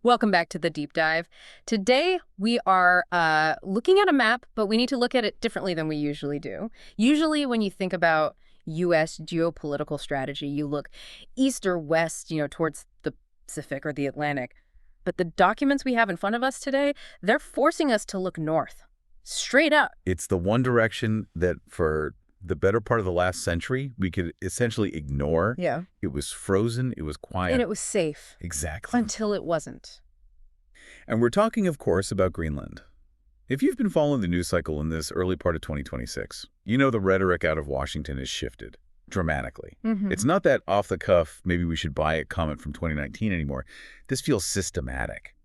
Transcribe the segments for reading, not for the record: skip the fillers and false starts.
Welcome back to the deep dive. Today we are looking at a map, but we need to look at it differently than we usually do. Usually when you think about U.S. geopolitical strategy, you look east or west, towards the Pacific or the Atlantic. But the documents we have in front of us today, they're forcing us to look north, straight up. It's the one direction that for the better part of the last century, we could essentially ignore. Yeah. It was frozen, it was quiet. And it was safe. Exactly. Until it wasn't. And we're talking, of course, about Greenland. If you've been following the news cycle in this early part of 2026, you know the rhetoric out of Washington has shifted dramatically. It's not that off-the-cuff, maybe we should buy it comment from 2019 anymore. This feels systematic.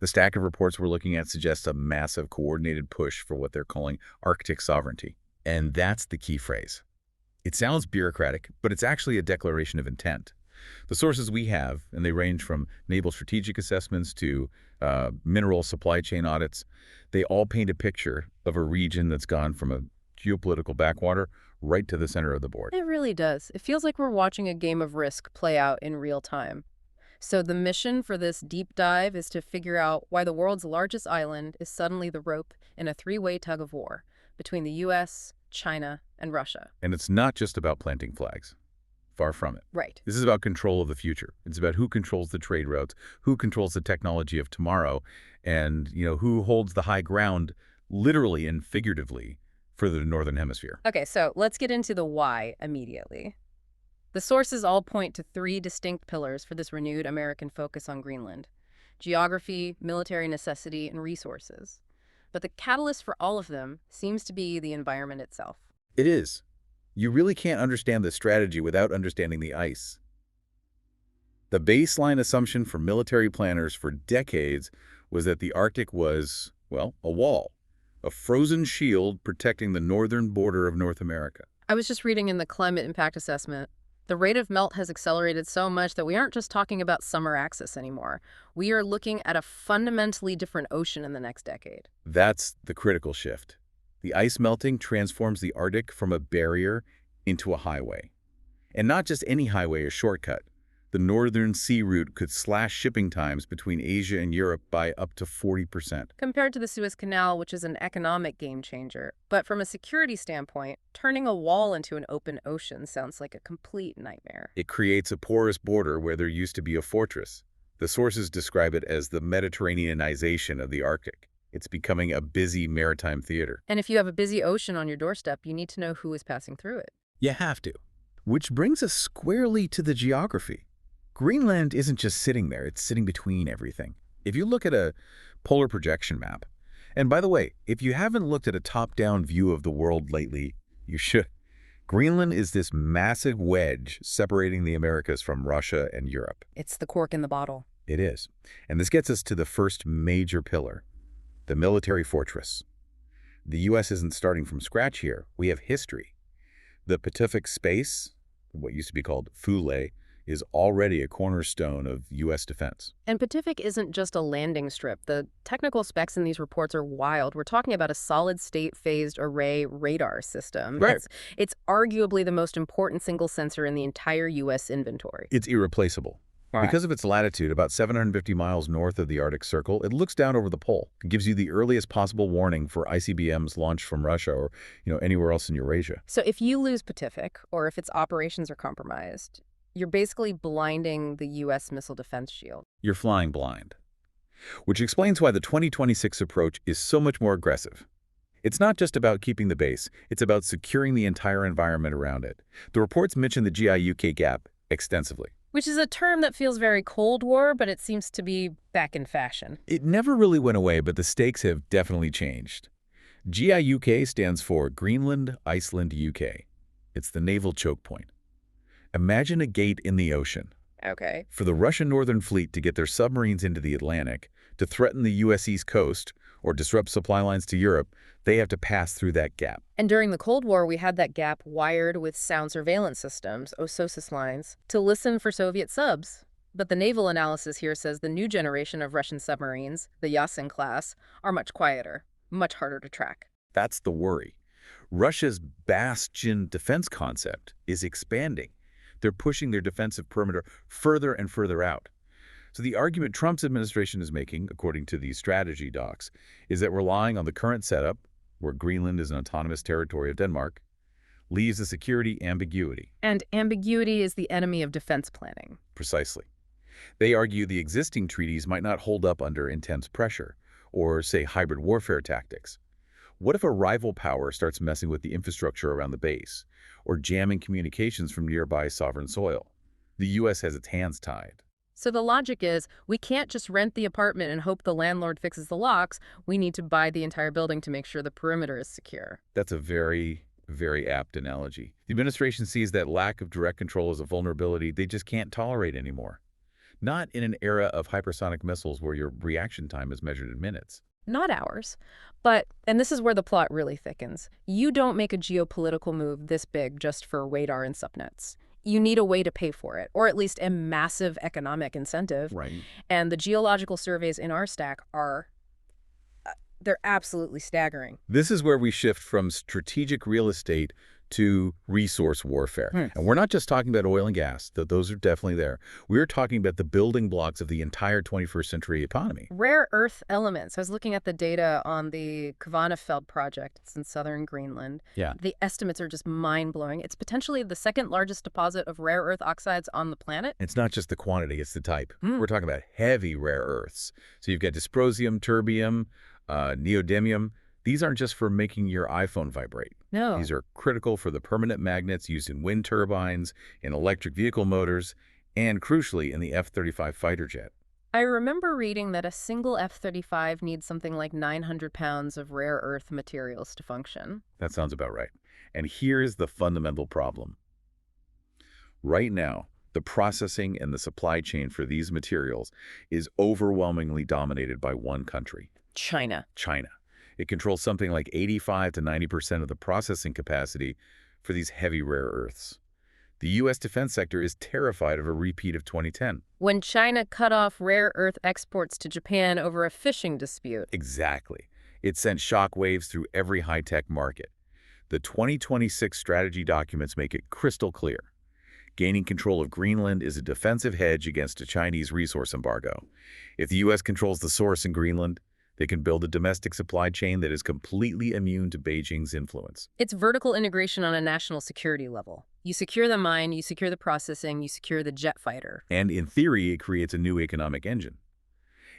The stack of reports we're looking at suggests a massive coordinated push for what they're calling Arctic sovereignty. And that's the key phrase. It sounds bureaucratic, but it's actually a declaration of intent. The sources we have, and they range from naval strategic assessments to mineral supply chain audits, they all paint a picture of a region that's gone from a geopolitical backwater right to the center of the board. It really does. It feels like we're watching a game of Risk play out in real time. So the mission for this deep dive is to figure out why the world's largest island is suddenly the rope in a three-way tug of war between the U.S., China, and Russia. And it's not just about planting flags. Far from it. Right. This is about control of the future. It's about who controls the trade routes, who controls the technology of tomorrow, and who holds the high ground, literally and figuratively, for the Northern Hemisphere. Okay, so let's get into the why immediately. The sources all point to three distinct pillars for this renewed American focus on Greenland: geography, military necessity, and resources. But the catalyst for all of them seems to be the environment itself. It is. You really can't understand the strategy without understanding the ice. The baseline assumption for military planners for decades was that the Arctic was, well, a wall, a frozen shield protecting the northern border of North America. I was just reading in the climate impact assessment. The rate of melt has accelerated so much that we aren't just talking about summer axis anymore. We are looking at a fundamentally different ocean in the next decade. That's the critical shift. The ice melting transforms the Arctic from a barrier into a highway. And not just any highway or shortcut. The northern sea route could slash shipping times between Asia and Europe by up to 40%. Compared to the Suez Canal, which is an economic game changer. But from a security standpoint, turning a wall into an open ocean sounds like a complete nightmare. It creates a porous border where there used to be a fortress. The sources describe it as the Mediterraneanization of the Arctic. It's becoming a busy maritime theater. And if you have a busy ocean on your doorstep, you need to know who is passing through it. You have to. Which brings us squarely to the geography. Greenland isn't just sitting there, it's sitting between everything. If you look at a polar projection map, and by the way, if you haven't looked at a top-down view of the world lately, you should. Greenland is this massive wedge separating the Americas from Russia and Europe. It's the cork in the bottle. It is. And this gets us to the first major pillar. The military fortress. The U.S. isn't starting from scratch here. We have history. The Pacific space, what used to be called Fule, is already a cornerstone of U.S. defense. And Pacific isn't just a landing strip. The technical specs in these reports are wild. We're talking about a solid-state phased array radar system. Right. It's arguably the most important single sensor in the entire U.S. inventory. It's irreplaceable. Because of its latitude, about 750 miles north of the Arctic Circle, it looks down over the pole. It gives you the earliest possible warning for ICBMs launched from Russia or anywhere else in Eurasia. So if you lose Pacific, or if its operations are compromised, you're basically blinding the U.S. missile defense shield. You're flying blind. Which explains why the 2026 approach is so much more aggressive. It's not just about keeping the base, it's about securing the entire environment around it. The reports mention the GI-UK gap extensively. Which is a term that feels very Cold War, but it seems to be back in fashion. It never really went away, but the stakes have definitely changed. GI-UK stands for Greenland, Iceland, UK. It's the naval choke point. Imagine a gate in the ocean. Okay. For the Russian Northern Fleet to get their submarines into the Atlantic, to threaten the U.S. East Coast, or disrupt supply lines to Europe, they have to pass through that gap. And during the Cold War, we had that gap wired with sound surveillance systems, OSOSIS lines, to listen for Soviet subs. But the naval analysis here says the new generation of Russian submarines, the Yasin class, are much quieter, much harder to track. That's the worry. Russia's bastion defense concept is expanding. They're pushing their defensive perimeter further and further out. So the argument Trump's administration is making, according to these strategy docs, is that relying on the current setup, where Greenland is an autonomous territory of Denmark, leaves the security ambiguity. And ambiguity is the enemy of defense planning. Precisely. They argue the existing treaties might not hold up under intense pressure, or, say, hybrid warfare tactics. What if a rival power starts messing with the infrastructure around the base, or jamming communications from nearby sovereign soil? The U.S. has its hands tied. So the logic is, we can't just rent the apartment and hope the landlord fixes the locks. We need to buy the entire building to make sure the perimeter is secure. That's a very, very apt analogy. The administration sees that lack of direct control as a vulnerability they just can't tolerate anymore. Not in an era of hypersonic missiles where your reaction time is measured in minutes. Not ours. But, and this is where the plot really thickens, you don't make a geopolitical move this big just for radar and subnets. You need a way to pay for it, or at least a massive economic incentive. Right. And the geological surveys in our stack are, they're absolutely staggering. This is where we shift from strategic real estate to resource warfare. And we're not just talking about oil and gas, though those are definitely there. We're talking about the building blocks of the entire 21st century economy. Rare earth elements. I was looking at the data on the Kvanefjeld project. It's in southern Greenland. Yeah. The estimates are just mind-blowing. It's potentially the second largest deposit of rare earth oxides on the planet. It's not just the quantity, it's the type. We're talking about heavy rare earths. So you've got dysprosium, terbium, neodymium. These aren't just for making your iPhone vibrate. No. These are critical for the permanent magnets used in wind turbines, in electric vehicle motors, and crucially in the F-35 fighter jet. I remember reading that a single F-35 needs something like 900 pounds of rare earth materials to function. That sounds about right. And here's the fundamental problem. Right now, the processing and the supply chain for these materials is overwhelmingly dominated by one country. China. China. It controls something like 85 to 90% of the processing capacity for these heavy rare earths. The U.S. defense sector is terrified of a repeat of 2010. When China cut off rare earth exports to Japan over a fishing dispute. Exactly. It sent shockwaves through every high-tech market. The 2026 strategy documents make it crystal clear. Gaining control of Greenland is a defensive hedge against a Chinese resource embargo. If the U.S. controls the source in Greenland, they can build a domestic supply chain that is completely immune to Beijing's influence. It's vertical integration on a national security level. You secure the mine, you secure the processing, you secure the jet fighter. And in theory, it creates a new economic engine.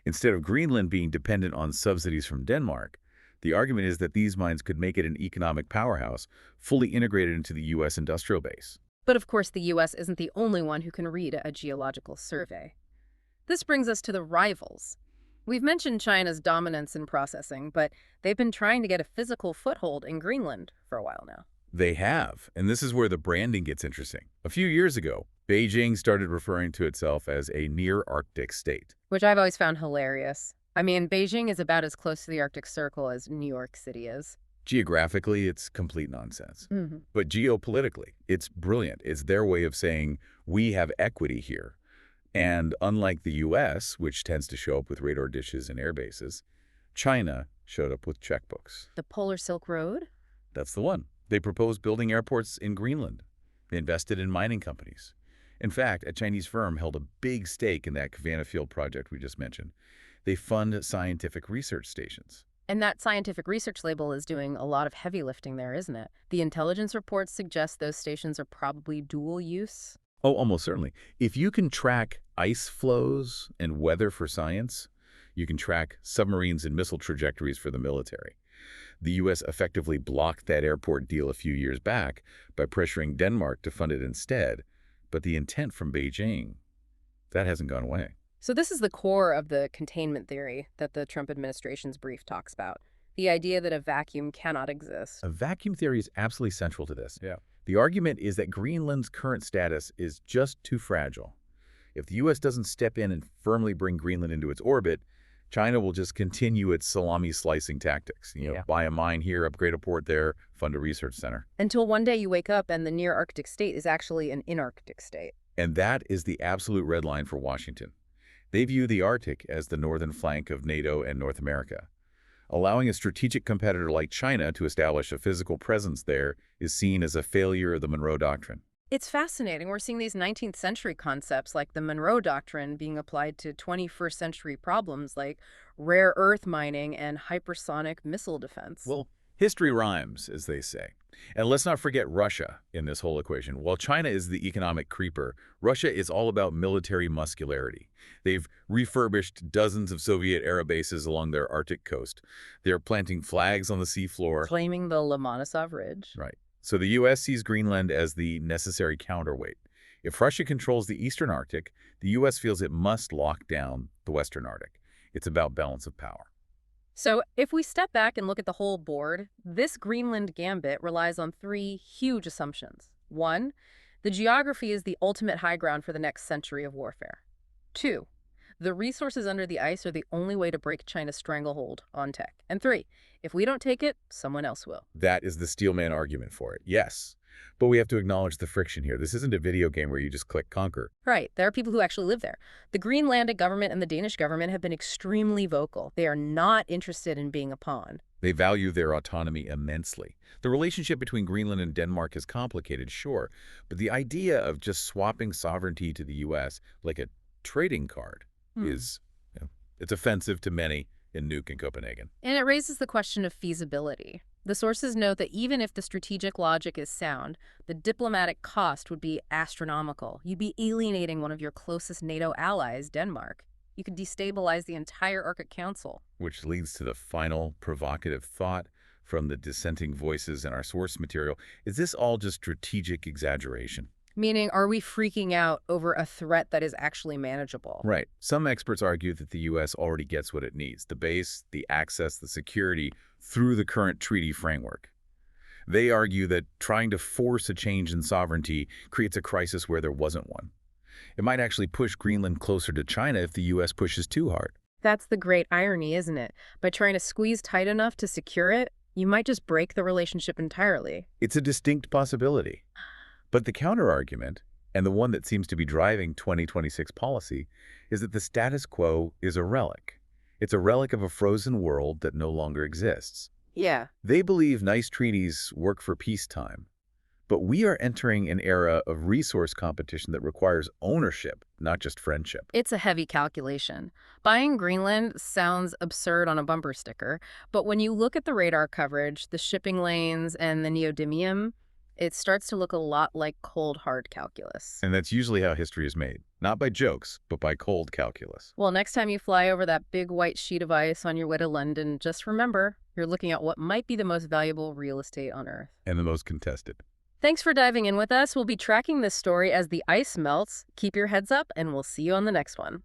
Instead of Greenland being dependent on subsidies from Denmark, the argument is that these mines could make it an economic powerhouse, fully integrated into the U.S. industrial base. But of course, the U.S. isn't the only one who can read a geological survey. This brings us to the rivals. We've mentioned China's dominance in processing, but they've been trying to get a physical foothold in Greenland for a while now. They have, and this is where the branding gets interesting. A few years ago, Beijing started referring to itself as a near-Arctic state. Which I've always found hilarious. I mean, Beijing is about as close to the Arctic Circle as New York City is. Geographically, it's complete nonsense. But geopolitically, it's brilliant. It's their way of saying, we have equity here. And unlike the U.S., which tends to show up with radar dishes and air bases, China showed up with checkbooks. The Polar Silk Road? That's the one. They proposed building airports in Greenland. They invested in mining companies. In fact, a Chinese firm held a big stake in that Kvanefjeld project we just mentioned. They fund scientific research stations. And that scientific research label is doing a lot of heavy lifting there, isn't it? The intelligence reports suggest those stations are probably dual use. Oh, almost certainly. If you can track ice flows and weather for science, you can track submarines and missile trajectories for the military. The U.S. effectively blocked that airport deal a few years back by pressuring Denmark to fund it instead, but the intent from Beijing, that hasn't gone away. So this is the core of the containment theory that the Trump administration's brief talks about, the idea that a vacuum cannot exist. A vacuum theory is absolutely central to this. Yeah. The argument is that Greenland's current status is just too fragile. If the U.S. doesn't step in and firmly bring Greenland into its orbit, China will just continue its salami-slicing tactics. Buy a mine here, upgrade a port there, fund a research center. Until one day you wake up and the near-Arctic state is actually an inarctic state. And that is the absolute red line for Washington. They view the Arctic as the northern flank of NATO and North America. Allowing a strategic competitor like China to establish a physical presence there is seen as a failure of the Monroe Doctrine. It's fascinating. We're seeing these 19th century concepts like the Monroe Doctrine being applied to 21st century problems like rare earth mining and hypersonic missile defense. Well, history rhymes, as they say. And let's not forget Russia in this whole equation. While China is the economic creeper, Russia is all about military muscularity. They've refurbished dozens of Soviet-era bases along their Arctic coast. They're planting flags on the seafloor. Claiming the Lomonosov Ridge. Right. So the U.S. sees Greenland as the necessary counterweight. If Russia controls the eastern Arctic, the U.S. feels it must lock down the western Arctic. It's about balance of power. So if we step back and look at the whole board, this Greenland Gambit relies on three huge assumptions. One, the geography is the ultimate high ground for the next century of warfare. Two, the resources under the ice are the only way to break China's stranglehold on tech. And three, if we don't take it, someone else will. That is the steelman argument for it, yes. But we have to acknowledge the friction here. This isn't a video game where you just click conquer. Right. There are people who actually live there. The Greenlandic government and the Danish government have been extremely vocal. They are not interested in being a pawn. They value their autonomy immensely. The relationship between Greenland and Denmark is complicated, sure, but the idea of just swapping sovereignty to the U.S. like a trading card is, it's offensive to many in Nuuk and Copenhagen. And it raises the question of feasibility. The sources note that even if the strategic logic is sound, the diplomatic cost would be astronomical. You'd be alienating one of your closest NATO allies, Denmark. You could destabilize the entire Arctic Council. Which leads to the final provocative thought from the dissenting voices in our source material. Is this all just strategic exaggeration? Meaning, are we freaking out over a threat that is actually manageable? Right. Some experts argue that the U.S. already gets what it needs, the base, the access, the security, through the current treaty framework. They argue that trying to force a change in sovereignty creates a crisis where there wasn't one. It might actually push Greenland closer to China if the U.S. pushes too hard. That's the great irony, isn't it? By trying to squeeze tight enough to secure it, you might just break the relationship entirely. It's a distinct possibility. But the counterargument, and the one that seems to be driving 2026 policy, is that the status quo is a relic. It's a relic of a frozen world that no longer exists. Yeah. They believe nice treaties work for peacetime. But we are entering an era of resource competition that requires ownership, not just friendship. It's a heavy calculation. Buying Greenland sounds absurd on a bumper sticker, but when you look at the radar coverage, the shipping lanes, and the neodymium, it starts to look a lot like cold, hard calculus. And that's usually how history is made. Not by jokes, but by cold calculus. Well, next time you fly over that big white sheet of ice on your way to London, just remember, you're looking at what might be the most valuable real estate on Earth. And the most contested. Thanks for diving in with us. We'll be tracking this story as the ice melts. Keep your heads up, and we'll see you on the next one.